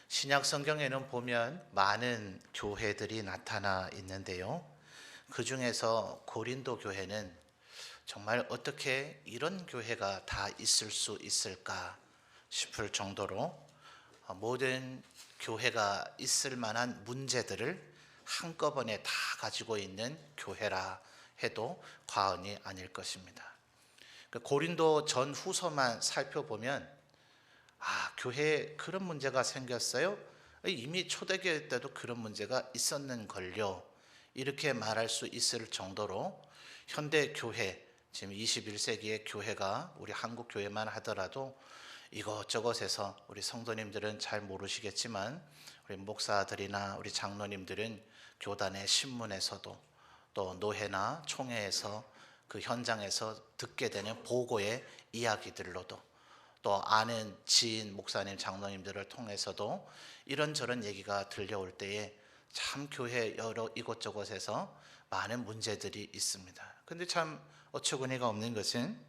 신약 성경에는 보면 많은 교회들이 나타나 있는데요. 그 중에서 고린도 교회는 정말 어떻게 이런 교회가 다 있을 수 있을까 싶을 정도로 모든 교회가 있을 만한 문제들을 한꺼번에 다 가지고 있는 교회라 해도 과언이 아닐 것입니다. 고린도 전후서만 살펴보면 교회에 그런 문제가 생겼어요? 이미 초대교회 때도 그런 문제가 있었는걸요. 이렇게 말할 수 있을 정도로 현대 교회, 지금 21세기의 교회가 우리 한국 교회만 하더라도 이것저것에서 우리 성도님들은 잘 모르시겠지만 우리 목사들이나 우리 장로님들은 교단의 신문에서도 또 노회나 총회에서 그 현장에서 듣게 되는 보고의 이야기들로도 또 아는 지인, 목사님, 장로님들을 통해서도 이런저런 얘기가 들려올 때에 참 교회 여러 이곳저곳에서 많은 문제들이 있습니다. 근데 참 어처구니가 없는 것은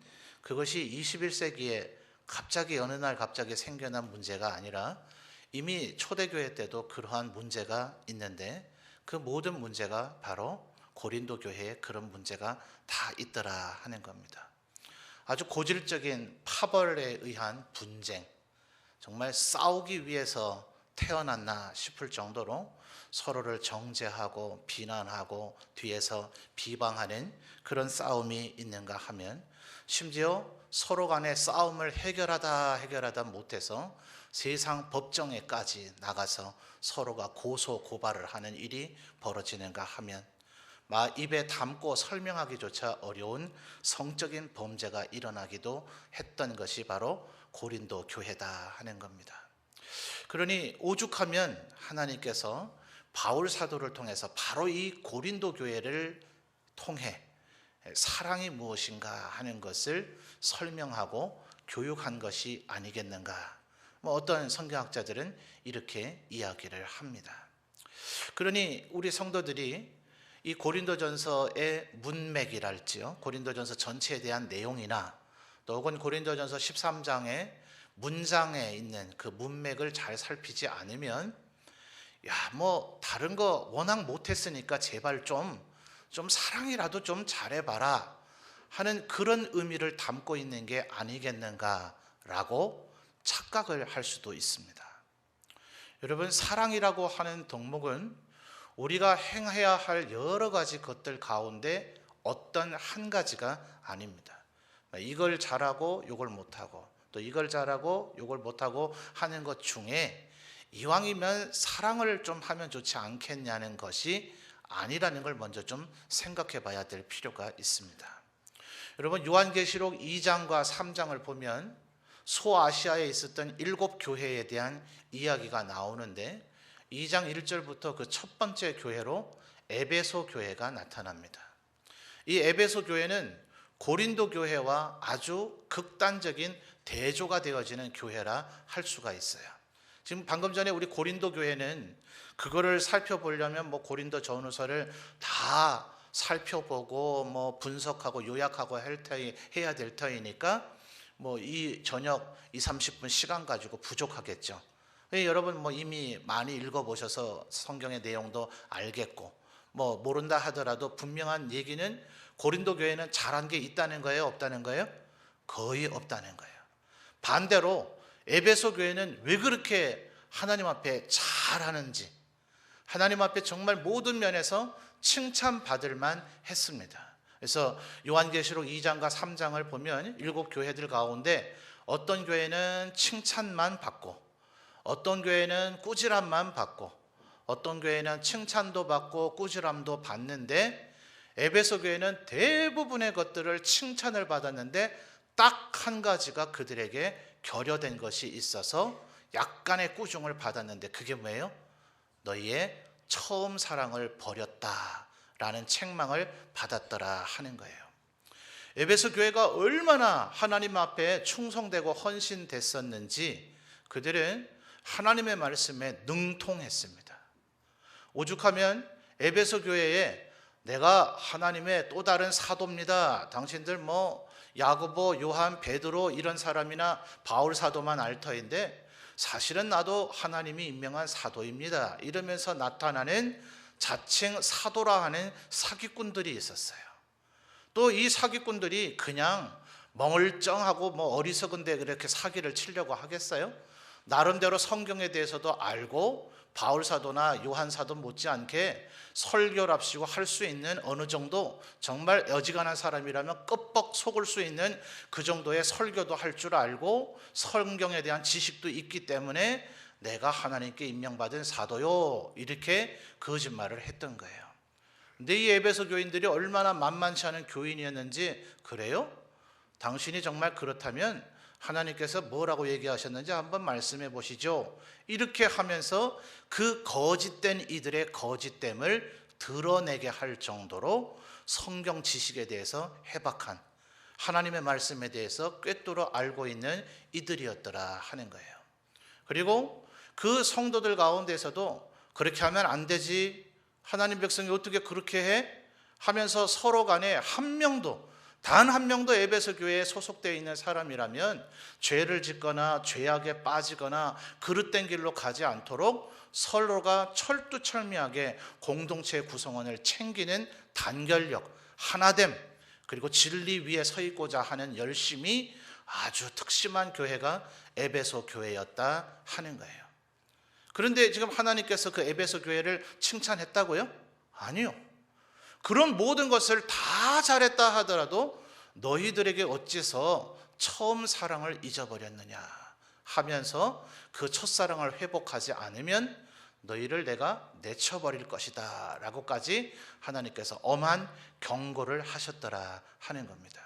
그것이 21세기에 갑자기 어느 날 갑자기 생겨난 문제가 아니라 이미 초대교회 때도 그러한 문제가 있는데 그 모든 문제가 바로 고린도 교회에 그런 문제가 다 있더라 하는 겁니다. 아주 고질적인 파벌에 의한 분쟁, 정말 싸우기 위해서 태어났나 싶을 정도로 서로를 정죄하고 비난하고 뒤에서 비방하는 그런 싸움이 있는가 하면 심지어 서로 간의 싸움을 해결하다 못해서 세상 법정에까지 나가서 서로가 고소 고발을 하는 일이 벌어지는가 하면 입에 담고 설명하기조차 어려운 성적인 범죄가 일어나기도 했던 것이 바로 고린도 교회다 하는 겁니다. 그러니 오죽하면 하나님께서 바울 사도를 통해서 바로 이 고린도 교회를 통해 사랑이 무엇인가 하는 것을 설명하고 교육한 것이 아니겠는가. 어떤 성경학자들은 이렇게 이야기를 합니다. 그러니 우리 성도들이 이 고린도전서의 문맥이랄지요, 고린도전서 전체에 대한 내용이나 또 혹은 고린도전서 13장의 문장에 있는 그 문맥을 잘 살피지 않으면 다른 거 워낙 못했으니까 제발 좀 사랑이라도 좀 잘해봐라 하는 그런 의미를 담고 있는 게 아니겠는가라고 착각을 할 수도 있습니다. 여러분, 사랑이라고 하는 덕목은 우리가 행해야 할 여러 가지 것들 가운데 어떤 한 가지가 아닙니다. 이걸 잘하고 이걸 못하고 또 이걸 잘하고 이걸 못하고 하는 것 중에 이왕이면 사랑을 좀 하면 좋지 않겠냐는 것이 아니라는 걸 먼저 좀 생각해 봐야 될 필요가 있습니다. 여러분, 요한계시록 2장과 3장을 보면 소아시아에 있었던 7교회에 대한 이야기가 나오는데 2장 1절부터 그 첫 번째 교회로 에베소 교회가 나타납니다. 이 에베소 교회는 고린도 교회와 아주 극단적인 대조가 되어지는 교회라 할 수가 있어요. 지금 방금 전에 우리 고린도 교회는 그거를 살펴보려면 고린도 전후서를 다 살펴보고 분석하고 요약하고 해야 될 터이니까 이 저녁 20-30분 시간 가지고 부족하겠죠. 여러분 이미 많이 읽어보셔서 성경의 내용도 알겠고 모른다 하더라도 분명한 얘기는 고린도 교회는 잘한 게 있다는 거예요, 없다는 거예요? 거의 없다는 거예요. 반대로 에베소 교회는 왜 그렇게 하나님 앞에 잘하는지, 하나님 앞에 정말 모든 면에서 칭찬받을 만 했습니다. 그래서 요한계시록 2장과 3장을 보면 7교회들 가운데 어떤 교회는 칭찬만 받고 어떤 교회는 꾸지람만 받고 어떤 교회는 칭찬도 받고 꾸지람도 받는데 에베소 교회는 대부분의 것들을 칭찬을 받았는데 딱 한 가지가 그들에게 결여된 것이 있어서 약간의 꾸중을 받았는데 그게 뭐예요? 너희의 처음 사랑을 버렸다라는 책망을 받았더라 하는 거예요. 에베소 교회가 얼마나 하나님 앞에 충성되고 헌신됐었는지 그들은 하나님의 말씀에 능통했습니다. 오죽하면 에베소 교회에 내가 하나님의 또 다른 사도입니다. 당신들 야고보, 요한, 베드로 이런 사람이나 바울 사도만 알 터인데 사실은 나도 하나님이 임명한 사도입니다. 이러면서 나타나는 자칭 사도라 하는 사기꾼들이 있었어요. 또 이 사기꾼들이 그냥 멍을쩡하고 어리석은데 그렇게 사기를 치려고 하겠어요? 나름대로 성경에 대해서도 알고 바울 사도나 요한 사도 못지않게 설교랍시고 할 수 있는 어느 정도 정말 어지간한 사람이라면 껍벅 속을 수 있는 그 정도의 설교도 할 줄 알고 성경에 대한 지식도 있기 때문에 내가 하나님께 임명받은 사도요, 이렇게 거짓말을 했던 거예요. 근데 이 에베소 교인들이 얼마나 만만치 않은 교인이었는지, 그래요? 당신이 정말 그렇다면 하나님께서 뭐라고 얘기하셨는지 한번 말씀해 보시죠. 이렇게 하면서 그 거짓된 이들의 거짓됨을 드러내게 할 정도로 성경 지식에 대해서 해박한, 하나님의 말씀에 대해서 꿰뚫어 알고 있는 이들이었더라 하는 거예요. 그리고 그 성도들 가운데서도 그렇게 하면 안 되지, 하나님 백성이 어떻게 그렇게 해? 하면서 서로 간에 단 한 명도 에베소 교회에 소속되어 있는 사람이라면 죄를 짓거나 죄악에 빠지거나 그릇된 길로 가지 않도록 서로가 철두철미하게 공동체 구성원을 챙기는 단결력, 하나됨, 그리고 진리 위에 서 있고자 하는 열심이 아주 특심한 교회가 에베소 교회였다 하는 거예요. 그런데 지금 하나님께서 그 에베소 교회를 칭찬했다고요? 아니요. 그런 모든 것을 다 잘했다 하더라도 너희들에게 어째서 처음 사랑을 잊어버렸느냐 하면서 그 첫사랑을 회복하지 않으면 너희를 내가 내쳐버릴 것이다 라고까지 하나님께서 엄한 경고를 하셨더라 하는 겁니다.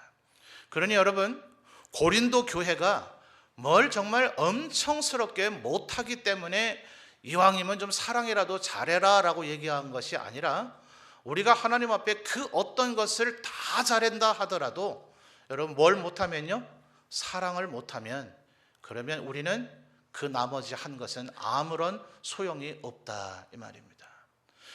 그러니 여러분, 고린도 교회가 뭘 정말 엄청스럽게 못하기 때문에 이왕이면 좀 사랑이라도 잘해라 라고 얘기한 것이 아니라, 우리가 하나님 앞에 그 어떤 것을 다 잘한다 하더라도 여러분 뭘 못하면요? 사랑을 못하면, 그러면 우리는 그 나머지 한 것은 아무런 소용이 없다 이 말입니다.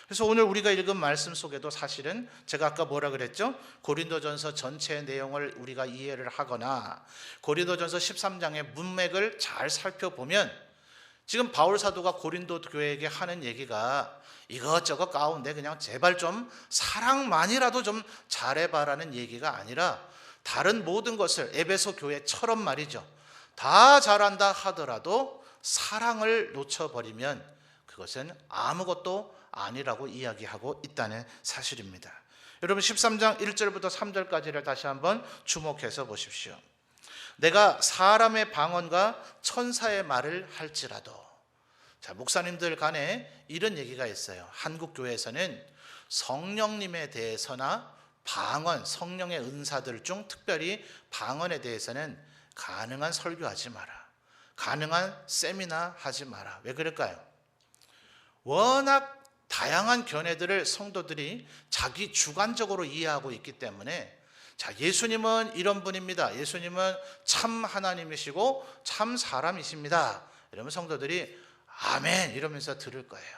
그래서 오늘 우리가 읽은 말씀 속에도 사실은 제가 아까 뭐라 그랬죠? 고린도전서 전체의 내용을 우리가 이해를 하거나 고린도전서 13장의 문맥을 잘 살펴보면 지금 바울 사도가 고린도 교회에게 하는 얘기가 이것저것 가운데 그냥 제발 좀 사랑만이라도 좀 잘해봐라는 얘기가 아니라, 다른 모든 것을 에베소 교회처럼 말이죠, 다 잘한다 하더라도 사랑을 놓쳐버리면 그것은 아무것도 아니라고 이야기하고 있다는 사실입니다. 여러분 13장 1절부터 3절까지를 다시 한번 주목해서 보십시오. 내가 사람의 방언과 천사의 말을 할지라도. 자, 목사님들 간에 이런 얘기가 있어요. 한국 교회에서는 성령님에 대해서나 방언, 성령의 은사들 중 특별히 방언에 대해서는 가능한 설교하지 마라, 가능한 세미나 하지 마라. 왜 그럴까요? 워낙 다양한 견해들을 성도들이 자기 주관적으로 이해하고 있기 때문에, 자, 예수님은 이런 분입니다, 예수님은 참 하나님이시고 참 사람이십니다, 이러면 성도들이 아멘 이러면서 들을 거예요.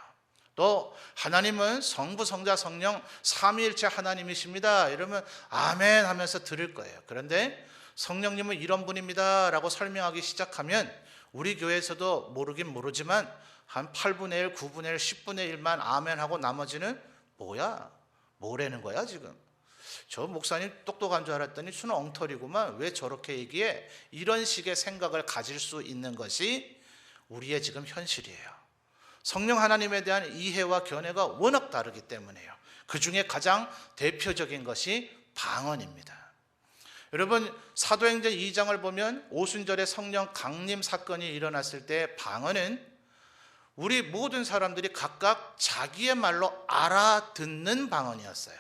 또 하나님은 성부, 성자, 성령 삼위일체 하나님이십니다, 이러면 아멘 하면서 들을 거예요. 그런데 성령님은 이런 분입니다 라고 설명하기 시작하면 우리 교회에서도 모르긴 모르지만 한 8분의 1, 9분의 1, 10분의 1만 아멘 하고 나머지는 뭐야? 뭐라는 거야 지금? 저 목사님 똑똑한 줄 알았더니 수는 엉터리구만, 왜 저렇게 얘기해? 이런 식의 생각을 가질 수 있는 것이 우리의 지금 현실이에요. 성령 하나님에 대한 이해와 견해가 워낙 다르기 때문에요. 그 중에 가장 대표적인 것이 방언입니다. 여러분 사도행전 2장을 보면 오순절에 성령 강림 사건이 일어났을 때 방언은 우리 모든 사람들이 각각 자기의 말로 알아듣는 방언이었어요.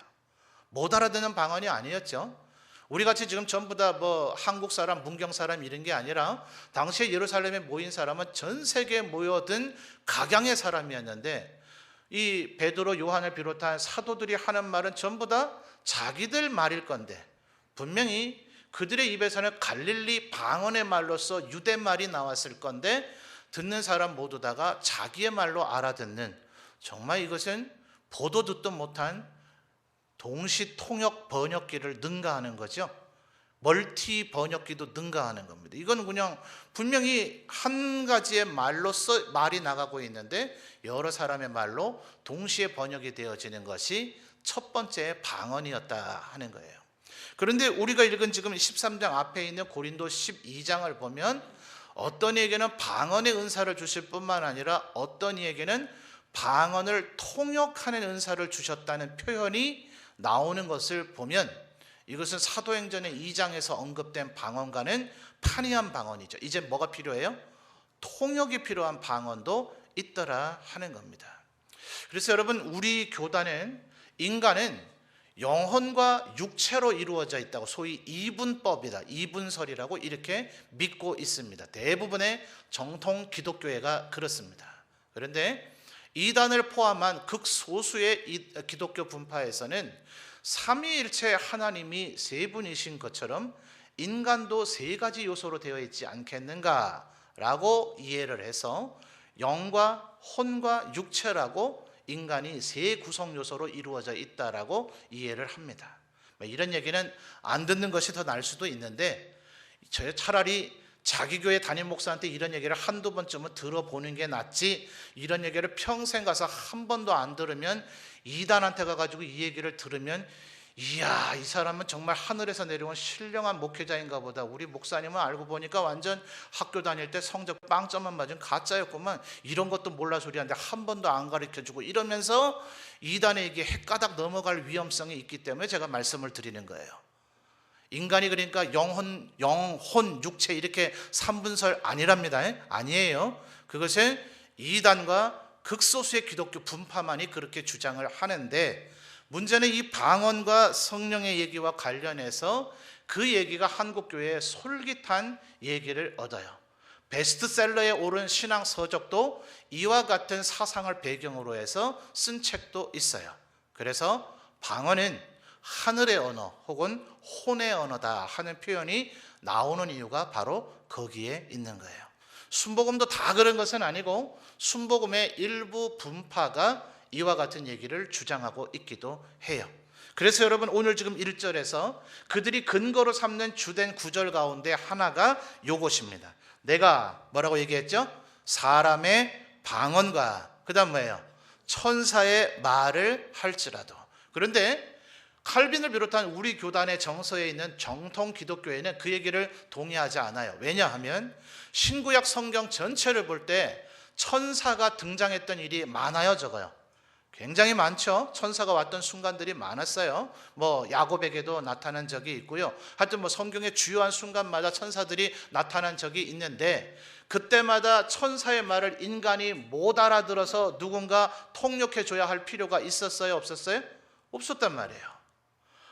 못 알아듣는 방언이 아니었죠. 우리같이 지금 전부 다 한국 사람, 문경 사람 이런 게 아니라 당시에 예루살렘에 모인 사람은 전 세계에 모여든 각양의 사람이었는데, 이 베드로, 요한을 비롯한 사도들이 하는 말은 전부 다 자기들 말일 건데, 분명히 그들의 입에서는 갈릴리 방언의 말로서 유대 말이 나왔을 건데 듣는 사람 모두 다가 자기의 말로 알아듣는, 정말 이것은 보도 듣도 못한 동시 통역 번역기를 능가하는 거죠. 멀티 번역기도 능가하는 겁니다. 이건 그냥 분명히 한 가지의 말로서 말이 나가고 있는데 여러 사람의 말로 동시에 번역이 되어지는 것이 첫 번째 방언이었다 하는 거예요. 그런데 우리가 읽은 지금 13장 앞에 있는 고린도 12장을 보면 어떤 이에게는 방언의 은사를 주실 뿐만 아니라 어떤 이에게는 방언을 통역하는 은사를 주셨다는 표현이 나오는 것을 보면 이것은 사도행전의 2장에서 언급된 방언과는 판이한 방언이죠. 이제 뭐가 필요해요? 통역이 필요한 방언도 있더라 하는 겁니다. 그래서 여러분, 우리 교단은 인간은 영혼과 육체로 이루어져 있다고, 소위 이분법이다, 이분설이라고 이렇게 믿고 있습니다. 대부분의 정통 기독교회가 그렇습니다. 그런데 이단을 포함한 극소수의 기독교 분파에서는 삼위일체 하나님이 세 분이신 것처럼 인간도 세 가지 요소로 되어 있지 않겠는가라고 이해를 해서 영과 혼과 육체라고 인간이 세 구성 요소로 이루어져 있다라고 이해를 합니다. 이런 얘기는 안 듣는 것이 더 나을 수도 있는데 차라리 자기 교회 담임 목사한테 이런 얘기를 한두 번쯤은 들어보는 게 낫지, 이런 얘기를 평생 가서 한 번도 안 들으면 이단한테 가가지고 이 얘기를 들으면 이야, 이 사람은 정말 하늘에서 내려온 신령한 목회자인가 보다, 우리 목사님은 알고 보니까 완전 학교 다닐 때 성적 빵점만 맞은 가짜였구만, 이런 것도 몰라 소리하는데 한 번도 안 가르쳐주고, 이러면서 이단에게 헷가닥 넘어갈 위험성이 있기 때문에 제가 말씀을 드리는 거예요. 인간이 그러니까 영혼, 육체 이렇게 삼분설 아니랍니다. 아니에요. 그것은 이단과 극소수의 기독교 분파만이 그렇게 주장을 하는데, 문제는 이 방언과 성령의 얘기와 관련해서 그 얘기가 한국교회에 솔깃한 얘기를 얻어요. 베스트셀러에 오른 신앙 서적도 이와 같은 사상을 배경으로 해서 쓴 책도 있어요. 그래서 방언은 하늘의 언어 혹은 혼의 언어다 하는 표현이 나오는 이유가 바로 거기에 있는 거예요. 순복음도 다 그런 것은 아니고 순복음의 일부 분파가 이와 같은 얘기를 주장하고 있기도 해요. 그래서 여러분, 오늘 지금 1절에서 그들이 근거로 삼는 주된 구절 가운데 하나가 요것입니다. 내가 뭐라고 얘기했죠? 사람의 방언과 그 다음 뭐예요? 천사의 말을 할지라도. 그런데 칼빈을 비롯한 우리 교단의 정서에 있는 정통 기독교회는 그 얘기를 동의하지 않아요. 왜냐하면 신구약 성경 전체를 볼 때 천사가 등장했던 일이 많아요, 적어요? 굉장히 많죠. 천사가 왔던 순간들이 많았어요. 야곱에게도 나타난 적이 있고요. 하여튼 성경의 주요한 순간마다 천사들이 나타난 적이 있는데, 그때마다 천사의 말을 인간이 못 알아들어서 누군가 통역해 줘야 할 필요가 있었어요, 없었어요? 없었단 말이에요.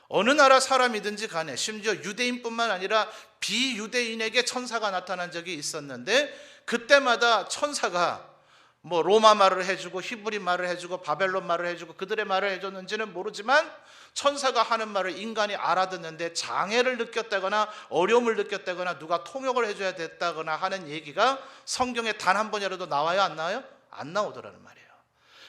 어느 나라 사람이든지 간에, 심지어 유대인뿐만 아니라 비유대인에게 천사가 나타난 적이 있었는데, 그때마다 천사가 로마 말을 해주고 히브리 말을 해주고 바벨론 말을 해주고 그들의 말을 해줬는지는 모르지만 천사가 하는 말을 인간이 알아듣는데 장애를 느꼈다거나 어려움을 느꼈다거나 누가 통역을 해줘야 됐다거나 하는 얘기가 성경에 단 한 번이라도 나와요, 안 나와요? 안 나오더라는 말이에요.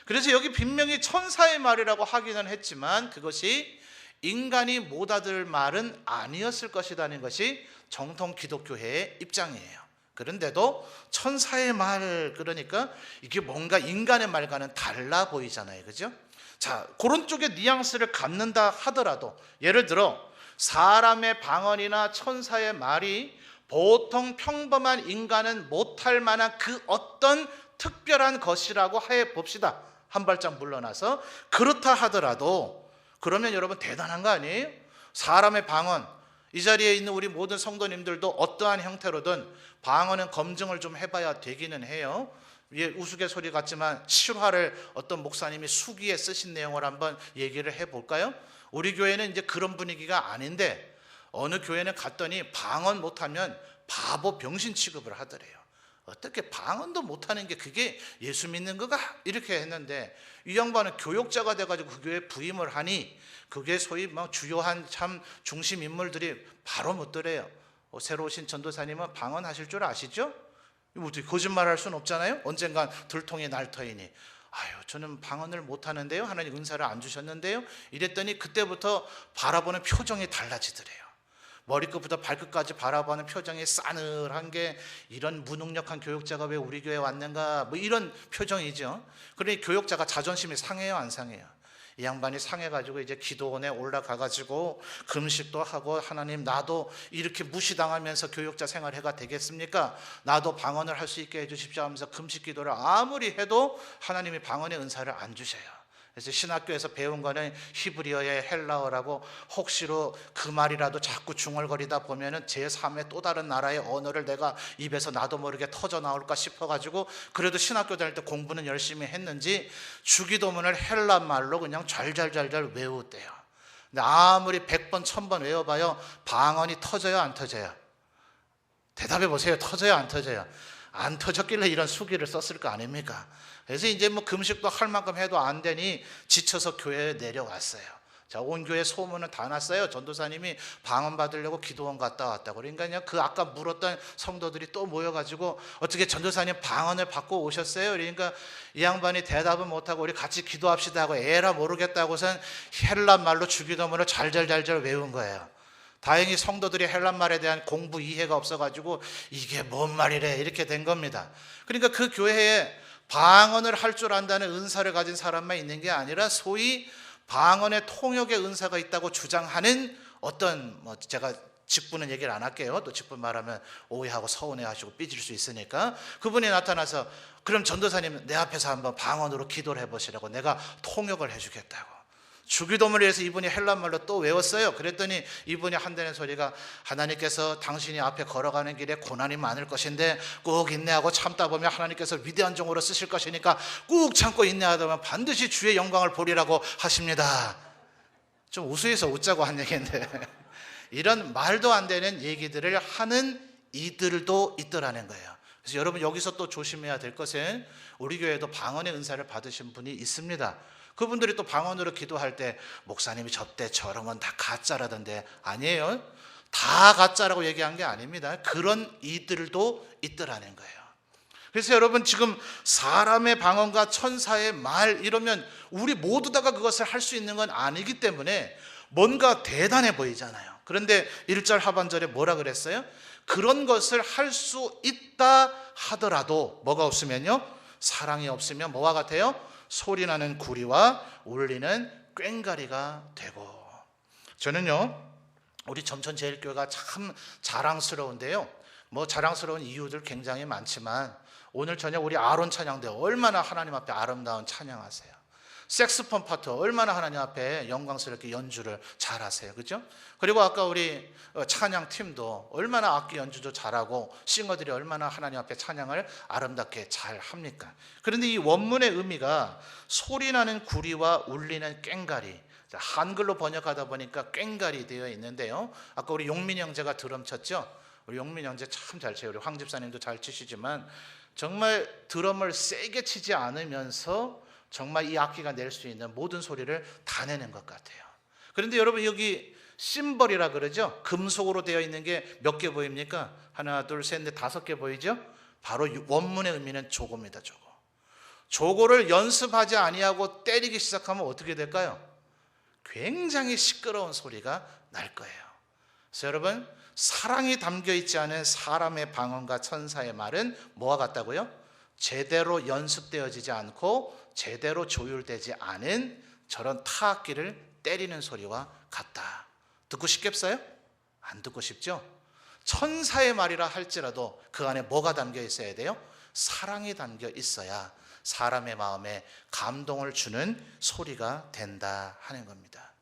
그래서 여기 분명히 천사의 말이라고 하기는 했지만 그것이 인간이 못 알아들 말은 아니었을 것이라는 것이 정통 기독교회의 입장이에요. 그런데도 천사의 말, 그러니까 이게 뭔가 인간의 말과는 달라 보이잖아요, 그죠? 자, 그런 쪽에 뉘앙스를 갖는다 하더라도, 예를 들어 사람의 방언이나 천사의 말이 보통 평범한 인간은 못할 만한 그 어떤 특별한 것이라고 해 봅시다. 한 발짝 물러나서 그렇다 하더라도, 그러면 여러분 대단한 거 아니에요? 사람의 방언, 이 자리에 있는 우리 모든 성도님들도 어떠한 형태로든 방언은 검증을 좀 해봐야 되기는 해요. 우스갯소리 같지만 실화를 어떤 목사님이 수기에 쓰신 내용을 한번 얘기를 해볼까요? 우리 교회는 이제 그런 분위기가 아닌데, 어느 교회는 갔더니 방언 못하면 바보 병신 취급을 하더래요. 어떻게 방언도 못하는 게 그게 예수 믿는 거가? 이렇게 했는데, 이 양반은 교역자가 돼가지고 그 교회에 부임을 하니 그게 소위 주요한 참 중심 인물들이 바로 묻더래요. 새로 오신 전도사님은 방언 하실 줄 아시죠? 거짓말할 수는 없잖아요. 언젠간 들통이 날 터이니, 저는 방언을 못하는데요, 하나님 은사를 안 주셨는데요, 이랬더니 그때부터 바라보는 표정이 달라지더래요. 머리끝부터 발끝까지 바라보는 표정이 싸늘한 게 이런 무능력한 교육자가 왜 우리 교회에 왔는가 뭐 이런 표정이죠. 그러니 교육자가 자존심이 상해요, 안 상해요? 이 양반이 상해가지고 이제 기도원에 올라가가지고 금식도 하고, 하나님 나도 이렇게 무시당하면서 교육자 생활해가 되겠습니까? 나도 방언을 할 수 있게 해주십시오 하면서 금식 기도를 아무리 해도 하나님이 방언의 은사를 안 주셔요. 그래서 신학교에서 배운 거는 히브리어의 헬라어라고, 혹시로 그 말이라도 자꾸 중얼거리다 보면은 제3의 또 다른 나라의 언어를 내가 입에서 나도 모르게 터져 나올까 싶어가지고, 그래도 신학교 다닐 때 공부는 열심히 했는지 주기도문을 헬라 말로 그냥 잘잘잘잘 외웠대요. 근데 아무리 100번 1000번 외워봐요, 방언이 터져요, 안 터져요? 대답해 보세요. 터져요, 안 터져요? 안 터졌길래 이런 수기를 썼을 거 아닙니까? 그래서 이제 뭐 금식도 할 만큼 해도 안 되니 지쳐서 교회에 내려왔어요. 자, 온 교회 소문은 다 났어요. 전도사님이 방언 받으려고 기도원 갔다 왔다고. 그러니까 그 아까 물었던 성도들이 또 모여가지고, 어떻게 전도사님 방언을 받고 오셨어요? 그러니까 이 양반이 대답은 못하고, 우리 같이 기도합시다 하고 에라 모르겠다고선 헬란 말로 주기도문을 잘잘잘잘 외운 거예요. 다행히 성도들이 헬란 말에 대한 공부 이해가 없어가지고 이게 뭔 말이래 이렇게 된 겁니다. 그러니까 그 교회에 방언을 할 줄 안다는 은사를 가진 사람만 있는 게 아니라, 소위 방언의 통역의 은사가 있다고 주장하는 어떤, 뭐 제가 직분은 얘기를 안 할게요. 또 직분 말하면 오해하고 서운해하시고 삐질 수 있으니까, 그분이 나타나서 그럼 전도사님 내 앞에서 한번 방언으로 기도를 해보시라고, 내가 통역을 해주겠다고. 주기도문을 위해서 이분이 헬란말로 또 외웠어요. 그랬더니 이분이 한다는 소리가, 하나님께서 당신이 앞에 걸어가는 길에 고난이 많을 것인데 꾹 인내하고 참다 보면 하나님께서 위대한 종으로 쓰실 것이니까 꾹 참고 인내하다 보면 반드시 주의 영광을 보리라고 하십니다. 좀 우스해서 웃자고 한 얘기인데 이런 말도 안 되는 얘기들을 하는 이들도 있더라는 거예요. 그래서 여러분, 여기서 또 조심해야 될 것은, 우리 교회에도 방언의 은사를 받으신 분이 있습니다. 그분들이 또 방언으로 기도할 때 목사님이 저때 저런 건 다 가짜라던데, 아니에요. 다 가짜라고 얘기한 게 아닙니다. 그런 이들도 있더라는 거예요. 그래서 여러분, 지금 사람의 방언과 천사의 말 이러면 우리 모두 다가 그것을 할 수 있는 건 아니기 때문에 뭔가 대단해 보이잖아요. 그런데 1절 하반절에 뭐라 그랬어요? 그런 것을 할 수 있다 하더라도 뭐가 없으면요? 사랑이 없으면 뭐와 같아요? 소리나는 구리와 울리는 꽹가리가 되고. 저는요, 우리 점천제일교회가 참 자랑스러운데요, 뭐 자랑스러운 이유들 굉장히 많지만, 오늘 저녁 우리 아론 찬양대 얼마나 하나님 앞에 아름다운 찬양하세요. 색스폰 파트 얼마나 하나님 앞에 영광스럽게 연주를 잘하세요, 그죠? 그리고 아까 우리 찬양팀도 얼마나 악기 연주도 잘하고, 싱어들이 얼마나 하나님 앞에 찬양을 아름답게 잘 합니까? 그런데 이 원문의 의미가 소리나는 구리와 울리는 꽹가리, 한글로 번역하다 보니까 꽹가리 되어 있는데요, 아까 우리 용민이 형제가 드럼 쳤죠? 우리 용민이 형제 참 잘 쳐요. 우리 황 집사님도 잘 치시지만 정말 드럼을 세게 치지 않으면서 정말 이 악기가 낼 수 있는 모든 소리를 다 내는 것 같아요. 그런데 여러분, 여기 심벌이라 그러죠? 금속으로 되어 있는 게 몇 개 보입니까? 하나, 둘, 셋, 넷, 5개 보이죠? 바로 원문의 의미는 조고입니다. 조고. 조고를 연습하지 아니하고 때리기 시작하면 어떻게 될까요? 굉장히 시끄러운 소리가 날 거예요. 그래서 여러분, 사랑이 담겨 있지 않은 사람의 방언과 천사의 말은 뭐와 같다고요? 제대로 연습되어지지 않고 제대로 조율되지 않은 저런 타악기를 때리는 소리와 같다. 듣고 싶겠어요? 안 듣고 싶죠? 천사의 말이라 할지라도 그 안에 뭐가 담겨 있어야 돼요? 사랑이 담겨 있어야 사람의 마음에 감동을 주는 소리가 된다 하는 겁니다.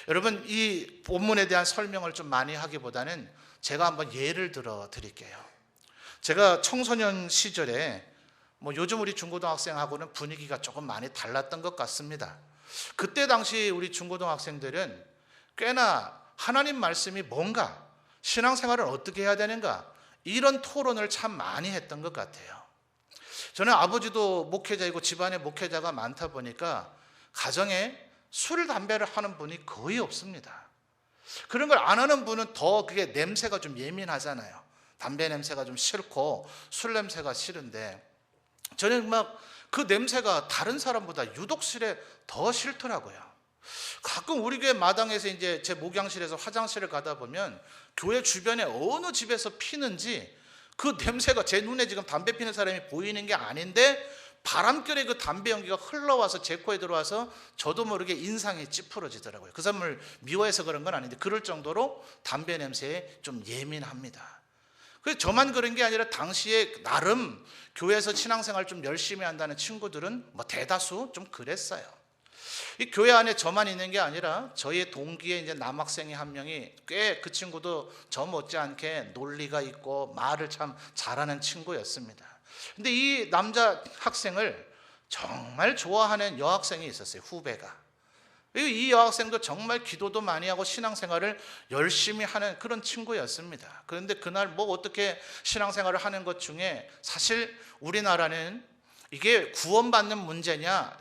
여러분, 이 본문에 대한 설명을 좀 많이 하기보다는 제가 한번 예를 들어 드릴게요. 제가 청소년 시절에 요즘 우리 중고등학생하고는 분위기가 조금 많이 달랐던 것 같습니다. 그때 당시 우리 중고등학생들은 꽤나 하나님 말씀이 뭔가, 신앙생활을 어떻게 해야 되는가, 이런 토론을 참 많이 했던 것 같아요. 저는 아버지도 목회자이고 집안에 목회자가 많다 보니까 가정에 술, 담배를 하는 분이 거의 없습니다. 그런 걸 안 하는 분은 더 그게 냄새가 좀 예민하잖아요. 담배 냄새가 좀 싫고 술 냄새가 싫은데, 저는 막 그 냄새가 다른 사람보다 유독실에 더 싫더라고요. 가끔 우리 교회 마당에서 이제 제 목양실에서 화장실을 가다 보면 교회 주변에 어느 집에서 피는지 그 냄새가 제 눈에 지금 담배 피는 사람이 보이는 게 아닌데 바람결에 그 담배 연기가 흘러와서 제 코에 들어와서 저도 모르게 인상이 찌푸러지더라고요. 그 사람을 미워해서 그런 건 아닌데 그럴 정도로 담배 냄새에 좀 예민합니다. 그래서 저만 그런 게 아니라 당시에 나름 교회에서 신앙생활 좀 열심히 한다는 친구들은 뭐 대다수 좀 그랬어요. 이 교회 안에 저만 있는 게 아니라 저희 동기의 이제 남학생이 한 명이 꽤 그 친구도 저 못지않게 논리가 있고 말을 참 잘하는 친구였습니다. 근데 이 남자 학생을 정말 좋아하는 여학생이 있었어요. 후배가. 그리고 이 여학생도 정말 기도도 많이 하고 신앙생활을 열심히 하는 그런 친구였습니다. 그런데 그날 뭐 어떻게 신앙생활을 하는 것 중에 사실 우리나라는 이게 구원받는 문제냐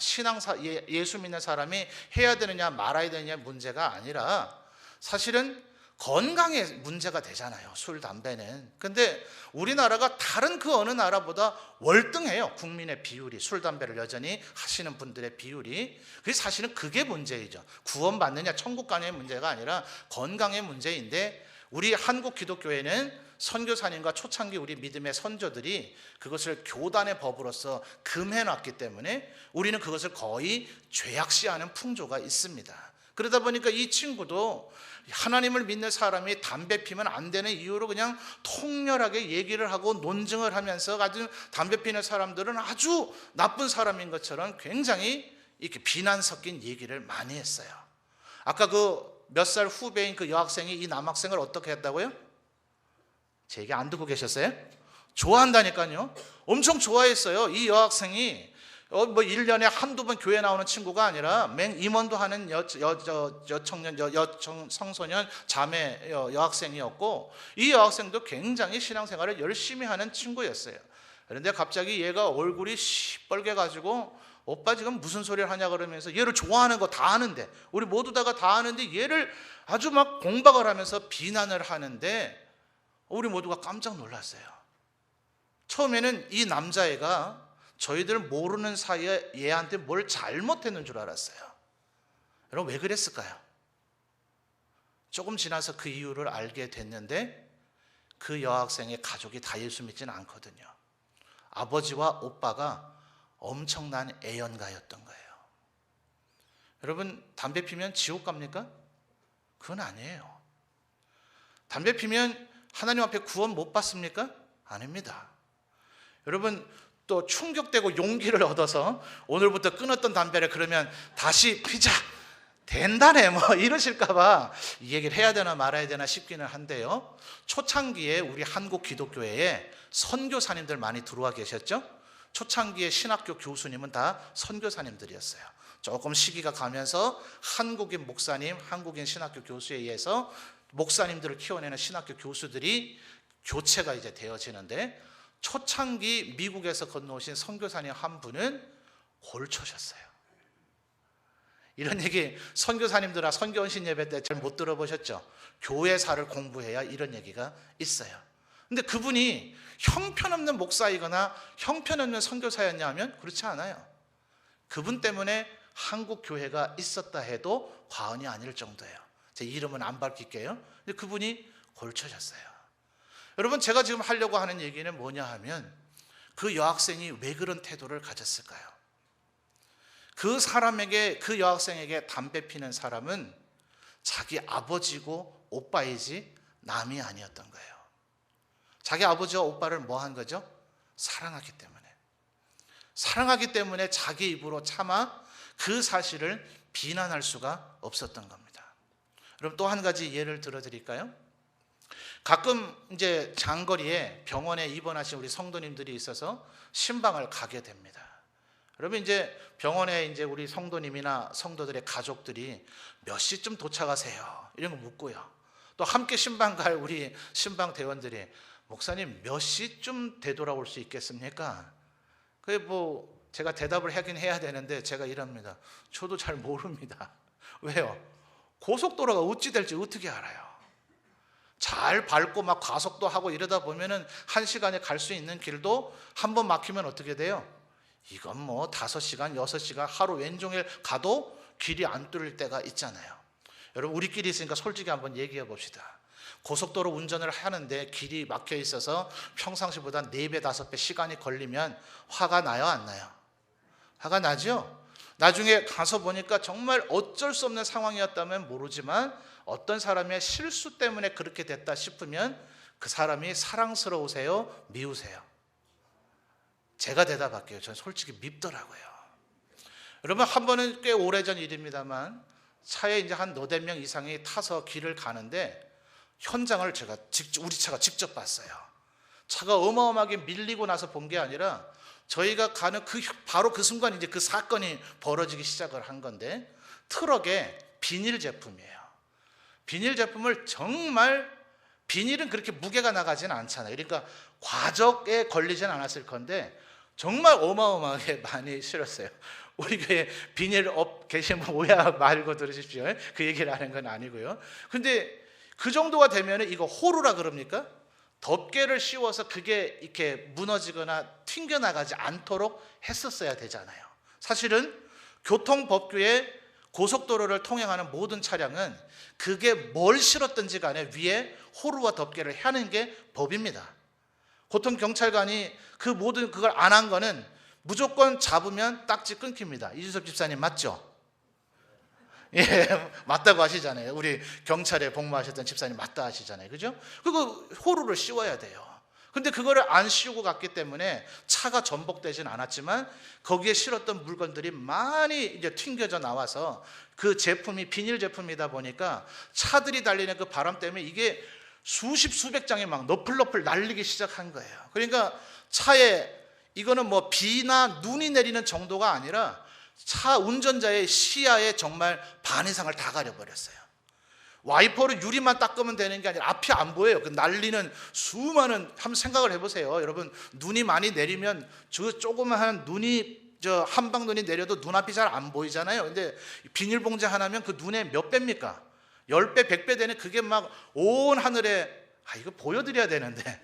예수 믿는 사람이 해야 되느냐 말아야 되느냐 문제가 아니라 사실은 건강의 문제가 되잖아요. 술, 담배는. 근데 우리나라가 다른 그 어느 나라보다 월등해요. 국민의 비율이, 술, 담배를 여전히 하시는 분들의 비율이. 그래서 사실은 그게 문제이죠. 구원받느냐 천국 가느냐의 문제가 아니라 건강의 문제인데 우리 한국 기독교회는 선교사님과 초창기 우리 믿음의 선조들이 그것을 교단의 법으로서 금해놨기 때문에 우리는 그것을 거의 죄악시하는 풍조가 있습니다. 그러다 보니까 이 친구도 하나님을 믿는 사람이 담배 피면 안 되는 이유로 그냥 통렬하게 얘기를 하고 논증을 하면서 아주 담배 피는 사람들은 아주 나쁜 사람인 것처럼 굉장히 이렇게 비난 섞인 얘기를 많이 했어요. 아까 그 몇 살 후배인 그 여학생이 이 남학생을 어떻게 했다고요? 제 얘기 안 듣고 계셨어요? 좋아한다니까요. 엄청 좋아했어요. 이 여학생이 뭐 1년에 한두 번 교회 나오는 친구가 아니라 맹임원도 하는 청소년 자매 여학생이었고 이 여학생도 굉장히 신앙생활을 열심히 하는 친구였어요. 그런데 갑자기 얘가 얼굴이 시뻘게 가지고 오빠 지금 무슨 소리를 하냐 그러면서 얘를 좋아하는 거 다 아는데 우리 모두 다가 다 아는데 얘를 아주 막 공박을 하면서 비난을 하는데 우리 모두가 깜짝 놀랐어요. 처음에는 이 남자애가 저희들 모르는 사이에 얘한테 뭘 잘못했는 줄 알았어요. 여러분 왜 그랬을까요? 조금 지나서 그 이유를 알게 됐는데 그 여학생의 가족이 다 예수 믿지는 않거든요. 아버지와 오빠가 엄청난 애연가였던 거예요. 여러분 담배 피면 지옥 갑니까? 그건 아니에요. 담배 피면 하나님 앞에 구원 못 받습니까? 아닙니다. 여러분 또 충격되고 용기를 얻어서 오늘부터 끊었던 담배를 그러면 다시 피자 된다네 뭐 이러실까봐 이 얘기를 해야 되나 말아야 되나 싶기는 한데요. 초창기에 우리 한국 기독교회에 선교사님들 많이 들어와 계셨죠? 초창기에 신학교 교수님은 다 선교사님들이었어요. 조금 시기가 가면서 한국인 목사님, 한국인 신학교 교수에 의해서 목사님들을 키워내는 신학교 교수들이 교체가 이제 되어지는데 초창기 미국에서 건너오신 선교사님 한 분은 골초셨어요. 이런 얘기 선교사님들아 선교원신 예배 때 잘 못 들어보셨죠? 교회사를 공부해야 이런 얘기가 있어요. 근데 그분이 형편없는 목사이거나 형편없는 선교사였냐 하면 그렇지 않아요. 그분 때문에 한국 교회가 있었다 해도 과언이 아닐 정도예요. 제 이름은 안 밝힐게요. 근데 그분이 골초셨어요. 여러분 제가 지금 하려고 하는 얘기는 뭐냐 하면 그 여학생이 왜 그런 태도를 가졌을까요? 그 사람에게 그 여학생에게 담배 피는 사람은 자기 아버지고 오빠이지 남이 아니었던 거예요. 자기 아버지와 오빠를 뭐 한 거죠? 사랑하기 때문에 자기 입으로 차마 그 사실을 비난할 수가 없었던 겁니다. 여러분 또 한 가지 예를 들어 드릴까요? 가끔 이제 장거리에 병원에 입원하신 우리 성도님들이 있어서 신방을 가게 됩니다. 여러분 이제 병원에 이제 우리 성도님이나 성도들의 가족들이 몇 시쯤 도착하세요? 이런 거 묻고요. 또 함께 신방 갈 우리 신방 대원들이 목사님 몇 시쯤 되돌아올 수 있겠습니까? 그게 뭐 제가 대답을 하긴 해야 되는데 제가 이럽니다. 저도 잘 모릅니다. 왜요? 고속도로가 어찌 될지 어떻게 알아요? 잘 밟고 막 과속도 하고 이러다 보면은 1시간에 갈 수 있는 길도 한 번 막히면 어떻게 돼요? 이건 뭐 5시간, 6시간 하루 왼종일 가도 길이 안 뚫릴 때가 있잖아요. 여러분 우리끼리 있으니까 솔직히 한번 얘기해 봅시다. 고속도로 운전을 하는데 길이 막혀 있어서 평상시보다 4배, 5배 시간이 걸리면 화가 나요, 안 나요? 화가 나죠? 나중에 가서 보니까 정말 어쩔 수 없는 상황이었다면 모르지만 어떤 사람의 실수 때문에 그렇게 됐다 싶으면 그 사람이 사랑스러우세요? 미우세요? 제가 대답할게요. 저는 솔직히 밉더라고요. 여러분, 한 번은 꽤 오래전 일입니다만 차에 이제 한 너댓 명 이상이 타서 길을 가는데 현장을 우리 차가 직접 봤어요. 차가 어마어마하게 밀리고 나서 본 게 아니라 저희가 가는 바로 그 순간 이제 그 사건이 벌어지기 시작을 한 건데, 트럭에 비닐 제품이에요. 비닐 제품을 정말, 비닐은 그렇게 무게가 나가지는 않잖아요. 그러니까 과적에 걸리진 않았을 건데 정말 어마어마하게 많이 실었어요. 우리 교회 비닐업 계신 분 오해 말고 들으십시오. 그 얘기를 하는 건 아니고요. 근데 그 정도가 되면 이거 호루라 그럽니까? 덮개를 씌워서 그게 이렇게 무너지거나 튕겨나가지 않도록 했었어야 되잖아요. 사실은 교통법규에 고속도로를 통행하는 모든 차량은 그게 뭘 실었든지 간에 위에 호루와 덮개를 하는 게 법입니다. 보통 경찰관이 그 모든 그걸 안 한 거는 무조건 잡으면 딱지 끊깁니다. 이주섭 집사님 맞죠? 예, 맞다고 하시잖아요. 우리 경찰에 복무하셨던 집사님 맞다 하시잖아요. 그죠? 그거 호루를 씌워야 돼요. 근데 그거를 안 씌우고 갔기 때문에 차가 전복되진 않았지만 거기에 실었던 물건들이 많이 이제 튕겨져 나와서 그 제품이 비닐 제품이다 보니까 차들이 달리는 그 바람 때문에 이게 수십 수백 장이 막 너플너플 날리기 시작한 거예요. 그러니까 차에 이거는 뭐 비나 눈이 내리는 정도가 아니라 차 운전자의 시야에 정말 반 이상을 다 가려버렸어요. 와이퍼로 유리만 닦으면 되는 게 아니라 앞이 안 보여요. 그 날리는 수많은, 한번 생각을 해보세요. 여러분, 눈이 많이 내리면 저 조그마한 눈이, 저 한방 눈이 내려도 눈앞이 잘 안 보이잖아요. 근데 비닐봉지 하나면 그 눈에 몇 배입니까? 10배, 100배 되는 그게 막 온 하늘에, 이거 보여드려야 되는데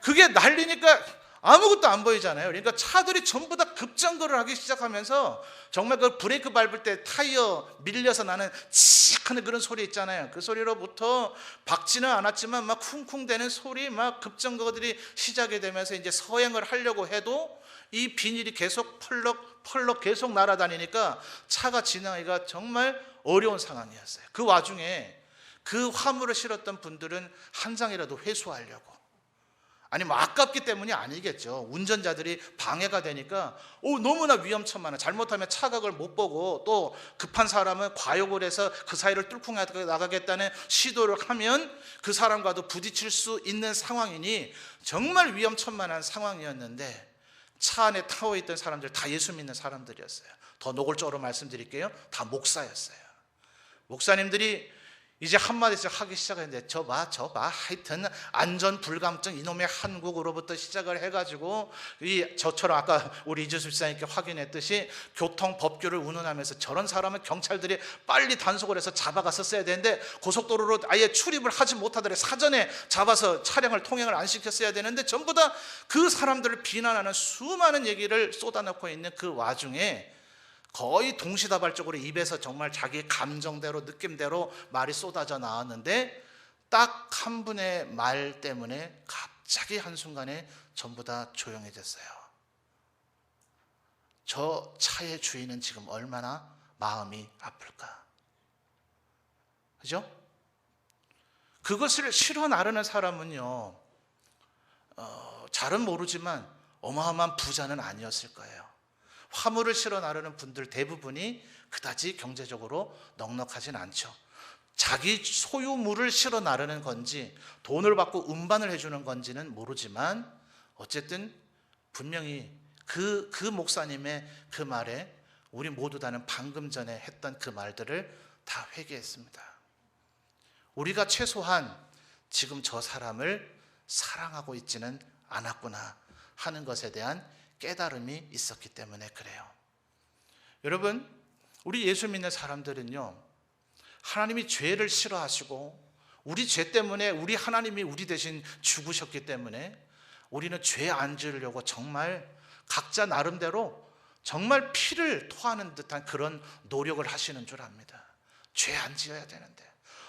그게 날리니까 아무것도 안 보이잖아요. 그러니까 차들이 전부 다 급정거를 하기 시작하면서 정말 그 브레이크 밟을 때 타이어 밀려서 나는 칙 하는 그런 소리 있잖아요. 그 소리로부터 박지는 않았지만 막 쿵쿵대는 소리, 막 급정거들이 시작이 되면서 이제 서행을 하려고 해도 이 비닐이 계속 펄럭 계속 날아다니니까 차가 지나기가 정말 어려운 상황이었어요. 그 와중에 그 화물을 실었던 분들은 한 장이라도 회수하려고, 아니 뭐 아깝기 때문이 아니겠죠. 운전자들이 방해가 되니까 너무나 위험천만한, 잘못하면 차각을 못 보고 또 급한 사람은 과욕을 해서 그 사이를 뚫고 나가겠다는 시도를 하면 그 사람과도 부딪힐 수 있는 상황이니 정말 위험천만한 상황이었는데 차 안에 타워 있던 사람들 다 예수 믿는 사람들이었어요. 더 노골적으로 말씀드릴게요. 다 목사였어요. 목사님들이 이제 한마디씩 하기 시작했는데 저 봐 하여튼 안전 불감증 이놈의 한국으로부터 시작을 해가지고 저처럼 아까 우리 이주수 집사님께 확인했듯이 교통법규를 운운하면서 저런 사람은 경찰들이 빨리 단속을 해서 잡아갔었어야 되는데 고속도로로 아예 출입을 하지 못하더래 사전에 잡아서 차량을 통행을 안 시켰어야 되는데 전부 다 그 사람들을 비난하는 수많은 얘기를 쏟아놓고 있는 그 와중에 거의 동시다발적으로 입에서 정말 자기 감정대로 느낌대로 말이 쏟아져 나왔는데 딱 한 분의 말 때문에 갑자기 한순간에 전부 다 조용해졌어요. 저 차의 주인은 지금 얼마나 마음이 아플까? 그죠? 그것을 실어 나르는 사람은요, 잘은 모르지만 어마어마한 부자는 아니었을 거예요. 화물을 실어 나르는 분들 대부분이 그다지 경제적으로 넉넉하진 않죠. 자기 소유물을 실어 나르는 건지 돈을 받고 운반을 해주는 건지는 모르지만 어쨌든 분명히 그 목사님의 그 말에 우리 모두 다는 방금 전에 했던 그 말들을 다 회개했습니다. 우리가 최소한 지금 저 사람을 사랑하고 있지는 않았구나 하는 것에 대한 깨달음이 있었기 때문에 그래요. 여러분, 우리 예수 믿는 사람들은요, 하나님이 죄를 싫어하시고 우리 죄 때문에 우리 하나님이 우리 대신 죽으셨기 때문에 우리는 죄 안 지으려고 정말 각자 나름대로 정말 피를 토하는 듯한 그런 노력을 하시는 줄 압니다. 죄 안 지어야 되는데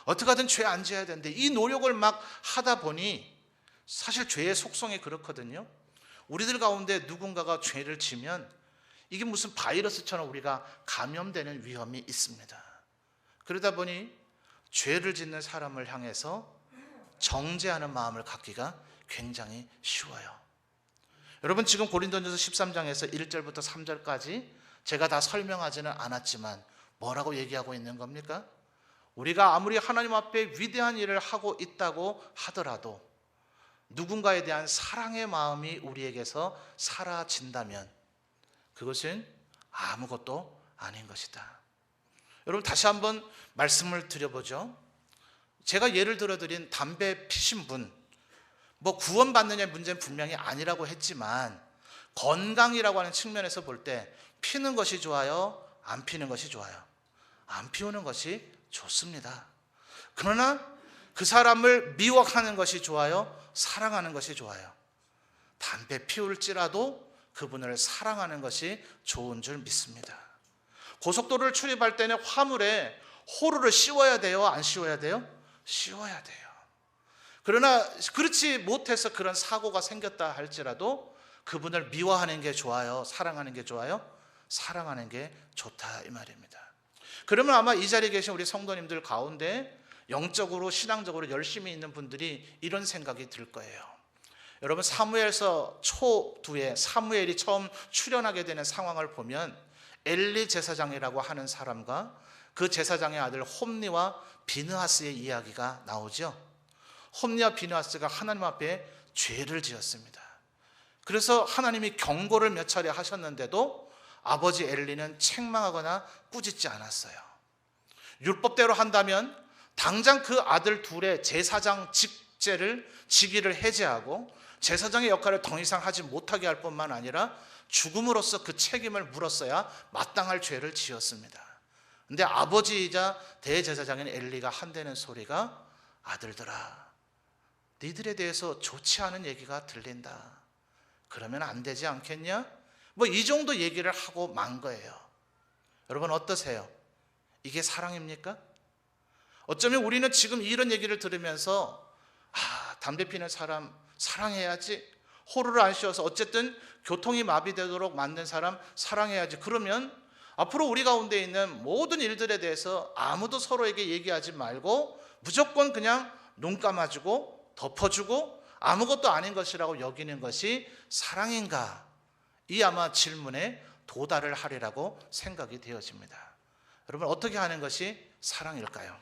어떻게 하든 죄 안 지어야 되는데 이 노력을 막 하다 보니 사실 죄의 속성이 그렇거든요. 우리들 가운데 누군가가 죄를 지면 이게 무슨 바이러스처럼 우리가 감염되는 위험이 있습니다. 그러다 보니 죄를 짓는 사람을 향해서 정죄하는 마음을 갖기가 굉장히 쉬워요. 여러분, 지금 고린도전서 13장에서 1절부터 3절까지 제가 다 설명하지는 않았지만 뭐라고 얘기하고 있는 겁니까? 우리가 아무리 하나님 앞에 위대한 일을 하고 있다고 하더라도 누군가에 대한 사랑의 마음이 우리에게서 사라진다면 그것은 아무것도 아닌 것이다. 여러분, 다시 한번 말씀을 드려보죠. 제가 예를 들어드린 담배 피신 분, 구원받느냐의 문제는 분명히 아니라고 했지만 건강이라고 하는 측면에서 볼 때 피는 것이 좋아요? 안 피는 것이 좋아요? 안 피우는 것이 좋습니다. 그러나 그 사람을 미워하는 것이 좋아요? 사랑하는 것이 좋아요? 담배 피울지라도 그분을 사랑하는 것이 좋은 줄 믿습니다. 고속도로를 출입할 때는 화물에 호루를 씌워야 돼요? 안 씌워야 돼요? 씌워야 돼요. 그러나 그렇지 못해서 그런 사고가 생겼다 할지라도 그분을 미워하는 게 좋아요? 사랑하는 게 좋아요? 사랑하는 게 좋다, 이 말입니다. 그러면 아마 이 자리에 계신 우리 성도님들 가운데 영적으로 신앙적으로 열심히 있는 분들이 이런 생각이 들 거예요. 여러분, 사무엘서 초2에 사무엘이 처음 출연하게 되는 상황을 보면 엘리 제사장이라고 하는 사람과 그 제사장의 아들 홈니와 비느하스의 이야기가 나오죠. 홈니와 비느하스가 하나님 앞에 죄를 지었습니다. 그래서 하나님이 경고를 몇 차례 하셨는데도 아버지 엘리는 책망하거나 꾸짖지 않았어요. 율법대로 한다면 당장 그 아들 둘의 제사장 직위를 해제하고 제사장의 역할을 더 이상 하지 못하게 할 뿐만 아니라 죽음으로써 그 책임을 물었어야 마땅할 죄를 지었습니다. 근데 아버지이자 대제사장인 엘리가 한다는 소리가, 아들들아, 니들에 대해서 좋지 않은 얘기가 들린다. 그러면 안 되지 않겠냐? 이 정도 얘기를 하고 만 거예요. 여러분, 어떠세요? 이게 사랑입니까? 어쩌면 우리는 지금 이런 얘기를 들으면서 담배 피는 사람 사랑해야지, 호루를 안 씌워서 어쨌든 교통이 마비되도록 만든 사람 사랑해야지, 그러면 앞으로 우리 가운데 있는 모든 일들에 대해서 아무도 서로에게 얘기하지 말고 무조건 그냥 눈 감아주고 덮어주고 아무것도 아닌 것이라고 여기는 것이 사랑인가? 이 아마 질문에 도달을 하리라고 생각이 되어집니다. 여러분, 어떻게 하는 것이 사랑일까요?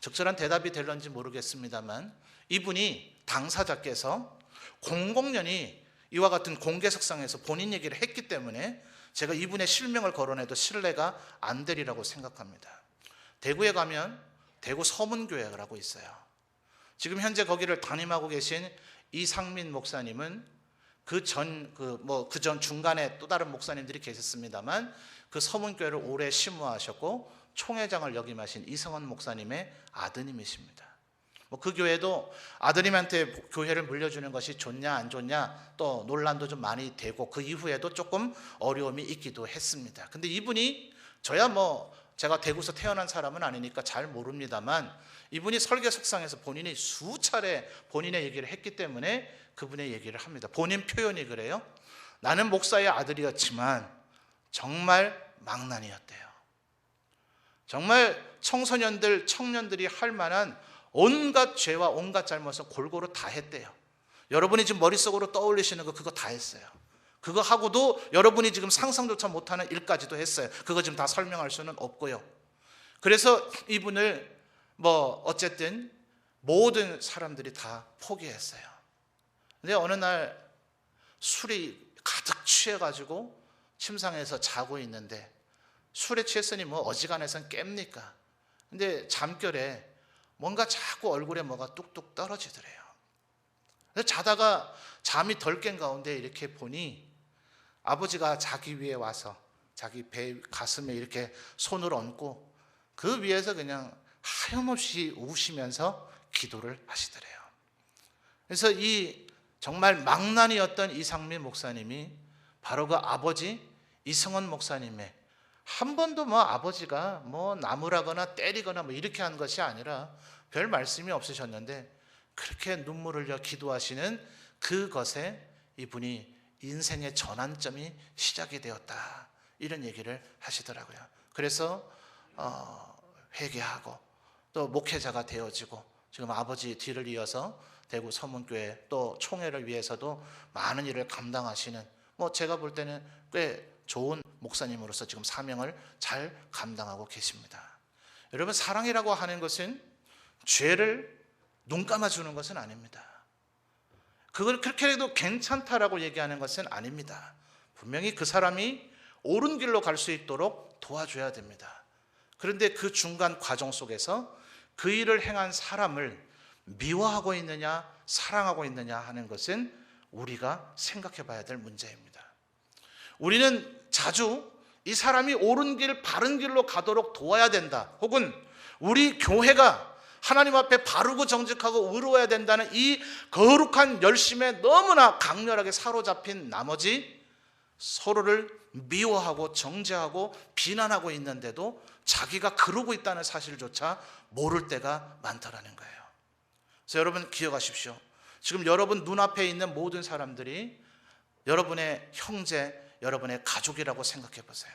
적절한 대답이 될런지 모르겠습니다만 이분이, 당사자께서 공공연히 이와 같은 공개석상에서 본인 얘기를 했기 때문에 제가 이분의 실명을 거론해도 신뢰가 안 되리라고 생각합니다. 대구에 가면 대구 서문교회라고 있어요. 지금 현재 거기를 담임하고 계신 이상민 목사님은 그 전 중간에 또 다른 목사님들이 계셨습니다만 그 서문교회를 오래 심무하셨고 총회장을 역임하신 이성원 목사님의 아드님이십니다. 그 교회도 아드님한테 교회를 물려주는 것이 좋냐 안 좋냐 또 논란도 좀 많이 되고 그 이후에도 조금 어려움이 있기도 했습니다. 근데 이분이, 저야 제가 대구에서 태어난 사람은 아니니까 잘 모릅니다만 이분이 설계석상에서 본인이 수차례 본인의 얘기를 했기 때문에 그분의 얘기를 합니다. 본인 표현이 그래요. 나는 목사의 아들이었지만 정말 망난이었대요. 정말 청년들이 할 만한 온갖 죄와 온갖 잘못을 골고루 다 했대요. 여러분이 지금 머릿속으로 떠올리시는 거 그거 다 했어요. 그거 하고도 여러분이 지금 상상조차 못하는 일까지도 했어요. 그거 지금 다 설명할 수는 없고요. 그래서 이분을 어쨌든 모든 사람들이 다 포기했어요. 근데 어느 날 술이 가득 취해가지고 침상에서 자고 있는데, 술에 취했으니 어지간해선 깹니까? 근데 잠결에 뭔가 자꾸 얼굴에 뭐가 뚝뚝 떨어지더래요. 자다가 잠이 덜 깬 가운데 이렇게 보니 아버지가 자기 위에 와서 자기 배 가슴에 이렇게 손을 얹고 그 위에서 그냥 하염없이 우시면서 기도를 하시더래요. 그래서 이 정말 망난이었던 이상민 목사님이 바로 그 아버지 이성원 목사님의 한 번도 뭐 아버지가 뭐 나무라거나 때리거나 뭐 이렇게 한 것이 아니라 별 말씀이 없으셨는데 그렇게 눈물 흘려 기도하시는 그것에 이분이 인생의 전환점이 시작이 되었다, 이런 얘기를 하시더라고요. 그래서 회개하고 또 목회자가 되어지고 지금 아버지 뒤를 이어서 대구 서문교회 또 총회를 위해서도 많은 일을 감당하시는, 뭐 제가 볼 때는 꽤 좋은 목사님으로서 지금 사명을 잘 감당하고 계십니다. 여러분, 사랑이라고 하는 것은 죄를 눈 감아주는 것은 아닙니다. 그걸 그렇게 해도 괜찮다라고 얘기하는 것은 아닙니다. 분명히 그 사람이 옳은 길로 갈 수 있도록 도와줘야 됩니다. 그런데 그 중간 과정 속에서 그 일을 행한 사람을 미워하고 있느냐 사랑하고 있느냐 하는 것은 우리가 생각해 봐야 될 문제입니다. 우리는 자주 이 사람이 옳은 길, 바른 길로 가도록 도와야 된다, 혹은 우리 교회가 하나님 앞에 바르고 정직하고 의로워야 된다는 이 거룩한 열심에 너무나 강렬하게 사로잡힌 나머지 서로를 미워하고 정죄하고 비난하고 있는데도 자기가 그러고 있다는 사실조차 모를 때가 많다라는 거예요. 그래서 여러분 기억하십시오. 지금 여러분 눈앞에 있는 모든 사람들이 여러분의 형제, 여러분의 가족이라고 생각해 보세요.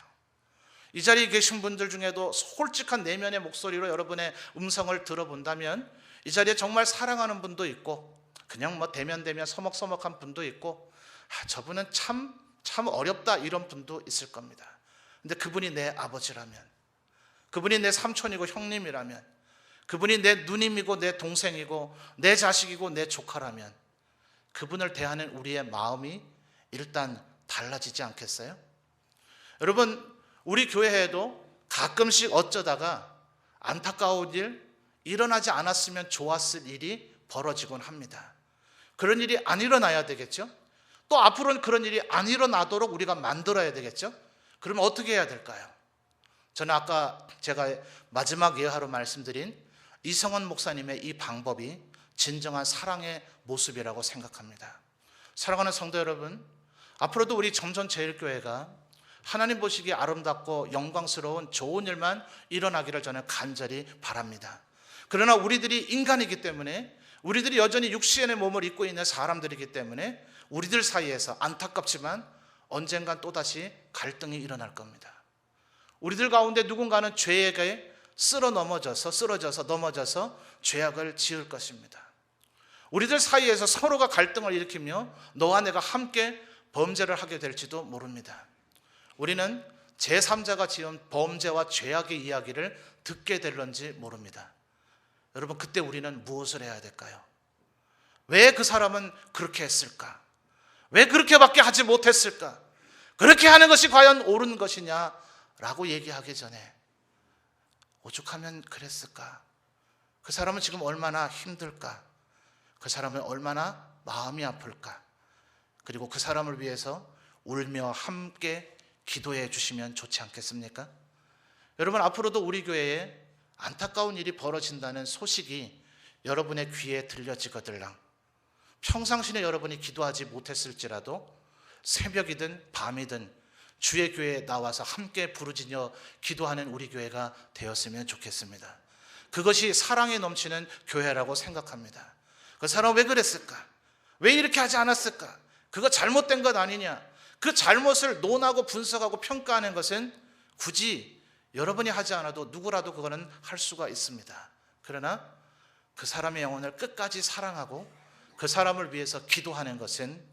이 자리에 계신 분들 중에도 솔직한 내면의 목소리로 여러분의 음성을 들어본다면 이 자리에 정말 사랑하는 분도 있고 그냥 뭐 대면대면 서먹서먹한 분도 있고 저분은 참 어렵다 이런 분도 있을 겁니다. 근데 그분이 내 아버지라면, 그분이 내 삼촌이고 형님이라면, 그분이 내 누님이고 내 동생이고 내 자식이고 내 조카라면 그분을 대하는 우리의 마음이 일단 달라지지 않겠어요? 여러분, 우리 교회에도 가끔씩 어쩌다가 안타까운 일, 일어나지 않았으면 좋았을 일이 벌어지곤 합니다. 그런 일이 안 일어나야 되겠죠? 또 앞으로는 그런 일이 안 일어나도록 우리가 만들어야 되겠죠? 그러면 어떻게 해야 될까요? 저는 아까 제가 마지막 예화로 말씀드린 이성원 목사님의 이 방법이 진정한 사랑의 모습이라고 생각합니다. 사랑하는 성도 여러분, 앞으로도 우리 점천제일교회가 하나님 보시기에 아름답고 영광스러운 좋은 일만 일어나기를 저는 간절히 바랍니다. 그러나 우리들이 인간이기 때문에, 우리들이 여전히 육신의 몸을 입고 있는 사람들이기 때문에 우리들 사이에서 안타깝지만 언젠간 또다시 갈등이 일어날 겁니다. 우리들 가운데 누군가는 죄에게 쓰러져서 넘어져서 죄악을 지을 것입니다. 우리들 사이에서 서로가 갈등을 일으키며 너와 내가 함께 범죄를 하게 될지도 모릅니다. 우리는 제3자가 지은 범죄와 죄악의 이야기를 듣게 될런지 모릅니다. 여러분, 그때 우리는 무엇을 해야 될까요? 왜 그 사람은 그렇게 했을까? 왜 그렇게밖에 하지 못했을까? 그렇게 하는 것이 과연 옳은 것이냐라고 얘기하기 전에 오죽하면 그랬을까? 그 사람은 지금 얼마나 힘들까? 그 사람은 얼마나 마음이 아플까? 그리고 그 사람을 위해서 울며 함께 기도해 주시면 좋지 않겠습니까? 여러분, 앞으로도 우리 교회에 안타까운 일이 벌어진다는 소식이 여러분의 귀에 들려지거들랑 평상시에 여러분이 기도하지 못했을지라도 새벽이든 밤이든 주의 교회에 나와서 함께 부르짖어 기도하는 우리 교회가 되었으면 좋겠습니다. 그것이 사랑에 넘치는 교회라고 생각합니다. 그 사람 왜 그랬을까? 왜 이렇게 하지 않았을까? 그거 잘못된 것 아니냐? 그 잘못을 논하고 분석하고 평가하는 것은 굳이 여러분이 하지 않아도 누구라도 그거는 할 수가 있습니다. 그러나 그 사람의 영혼을 끝까지 사랑하고 그 사람을 위해서 기도하는 것은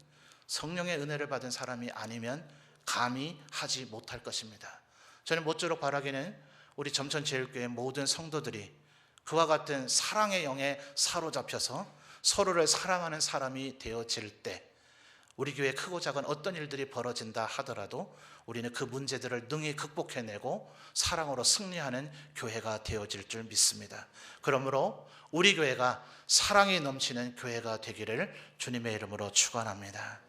성령의 은혜를 받은 사람이 아니면 감히 하지 못할 것입니다. 저는 모쪼록 바라기는 우리 점천제일교회 모든 성도들이 그와 같은 사랑의 영에 사로잡혀서 서로를 사랑하는 사람이 되어질 때 우리 교회 크고 작은 어떤 일들이 벌어진다 하더라도 우리는 그 문제들을 능히 극복해내고 사랑으로 승리하는 교회가 되어질 줄 믿습니다. 그러므로 우리 교회가 사랑이 넘치는 교회가 되기를 주님의 이름으로 축원합니다.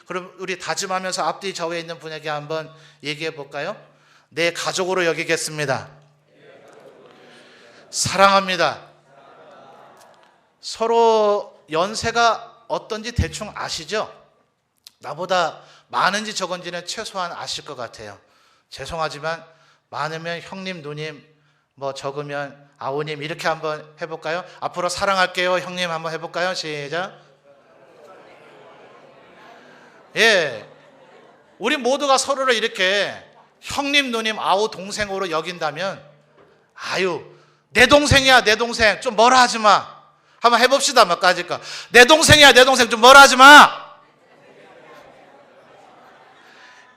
그럼 우리 다짐하면서 앞뒤 좌우에 있는 분에게 한번 얘기해 볼까요? 내 가족으로 여기겠습니다. 사랑합니다. 서로 연세가 어떤지 대충 아시죠? 나보다 많은지 적은지는 최소한 아실 것 같아요. 죄송하지만 많으면 형님, 누님, 뭐 적으면 아우님 이렇게 한번 해볼까요? 앞으로 사랑할게요 형님 한번 해볼까요? 시작. 예, 우리 모두가 서로를 이렇게 형님, 누님, 아우, 동생으로 여긴다면 아유 내 동생이야 내 동생 좀 뭐라 하지 마. 한번 해봅시다. 몇 가지까. 내 동생이야 내 동생 좀 뭐라 하지 마.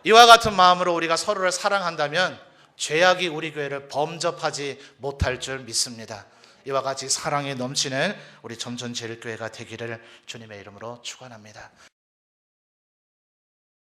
이와 같은 마음으로 우리가 서로를 사랑한다면 죄악이 우리 교회를 범접하지 못할 줄 믿습니다. 이와 같이 사랑이 넘치는 우리 점천제일교회가 되기를 주님의 이름으로 축원합니다.